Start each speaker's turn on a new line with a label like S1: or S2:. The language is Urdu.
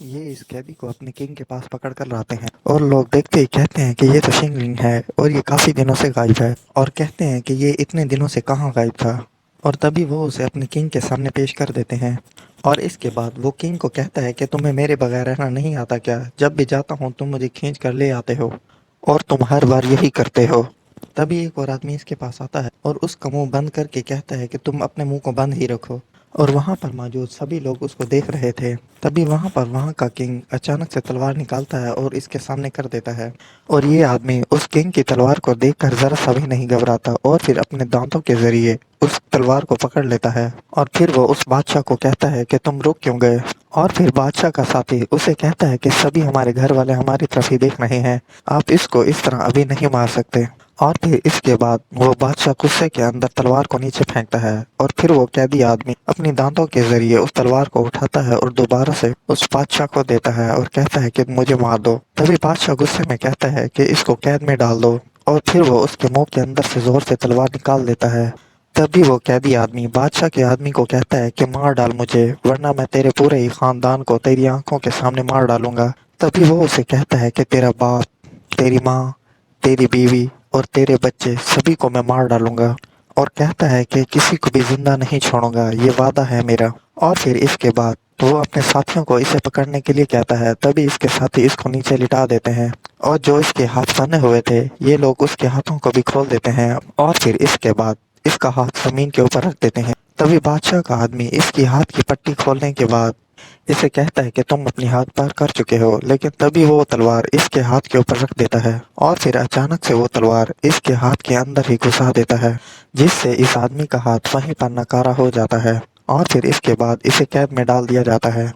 S1: یہ اس قیدی کو اپنے کنگ کے پاس پکڑ کر لاتے ہیں اور لوگ دیکھتے ہی کہتے ہیں کہ یہ تو شنگ لنگ ہے اور یہ کافی دنوں سے غائب ہے، اور کہتے ہیں کہ یہ اتنے دنوں سے کہاں غائب تھا، اور تبھی وہ اسے اپنے کنگ کے سامنے پیش کر دیتے ہیں۔ اور اس کے بعد وہ کنگ کو کہتا ہے کہ تمہیں میرے بغیر رہنا نہیں آتا کیا؟ جب بھی جاتا ہوں تم مجھے کھینچ کر لے آتے ہو اور تم ہر بار یہی کرتے ہو۔ تبھی ایک اور آدمی اس کے پاس آتا ہے اور اس کا منہ بند کر کے کہتا ہے کہ تم اپنے منہ کو بند ہی رکھو، اور وہاں پر موجود سبھی لوگ اس کو دیکھ رہے تھے۔ تبھی وہاں کا کنگ اچانک سے تلوار نکالتا ہے اور اس کے سامنے کر دیتا ہے، اور یہ آدمی اس کنگ کی تلوار کو دیکھ کر ذرا سا بھی نہیں گھبراتا اور پھر اپنے دانتوں کے ذریعے اس تلوار کو پکڑ لیتا ہے، اور پھر وہ اس بادشاہ کو کہتا ہے کہ تم رک کیوں گئے؟ اور پھر بادشاہ کا ساتھی اسے کہتا ہے کہ سبھی ہمارے گھر والے ہماری طرف ہی دیکھ رہے ہیں، آپ اس کو اس طرح ابھی نہیں مار سکتے۔ اور پھر اس کے بعد وہ بادشاہ غصے کے اندر تلوار کو نیچے پھینکتا ہے، اور پھر وہ قیدی آدمی اپنی دانتوں کے ذریعے اس تلوار کو اٹھاتا ہے اور دوبارہ سے اس بادشاہ کو دیتا ہے اور کہتا ہے کہ مجھے مار دو۔ تبھی بادشاہ غصے میں کہتا ہے کہ اس کو قید میں ڈال دو، اور پھر وہ اس کے منہ کے اندر سے زور سے تلوار نکال دیتا ہے۔ تبھی وہ قیدی آدمی بادشاہ کے آدمی کو کہتا ہے کہ مار ڈال مجھے، ورنہ میں تیرے پورے ہی خاندان کو تیری آنکھوں کے سامنے مار ڈالوں گا۔ تبھی وہ اسے کہتا ہے کہ تیرا باپ، تیری ماں، تیری بیوی اور تیرے بچے سبھی کو میں مار ڈالوں گا، اور کہتا ہے کہ کسی کو بھی زندہ نہیں چھوڑوں گا، یہ وعدہ ہے میرا۔ اور پھر اس کے بعد وہ اپنے ساتھیوں کو اسے پکڑنے کے لیے کہتا ہے، تبھی اس کے ساتھی اس کو نیچے لٹا دیتے ہیں، اور جو اس کے ہاتھ بندھے ہوئے تھے یہ لوگ اس کے ہاتھوں کو بھی کھول دیتے ہیں، اور پھر اس کے بعد اس کا ہاتھ زمین کے اوپر رکھ دیتے ہیں۔ تبھی بادشاہ کا آدمی اس کی ہاتھ کی پٹی کھولنے کے بعد اسے کہتا ہے کہ تم اپنی ہاتھ پار کر چکے ہو، لیکن تبھی وہ تلوار اس کے ہاتھ کے اوپر رکھ دیتا ہے، اور پھر اچانک سے وہ تلوار اس کے ہاتھ کے اندر ہی گھسا دیتا ہے، جس سے اس آدمی کا ہاتھ وہیں پر ناکارہ ہو جاتا ہے، اور پھر اس کے بعد اسے قید میں ڈال دیا جاتا ہے۔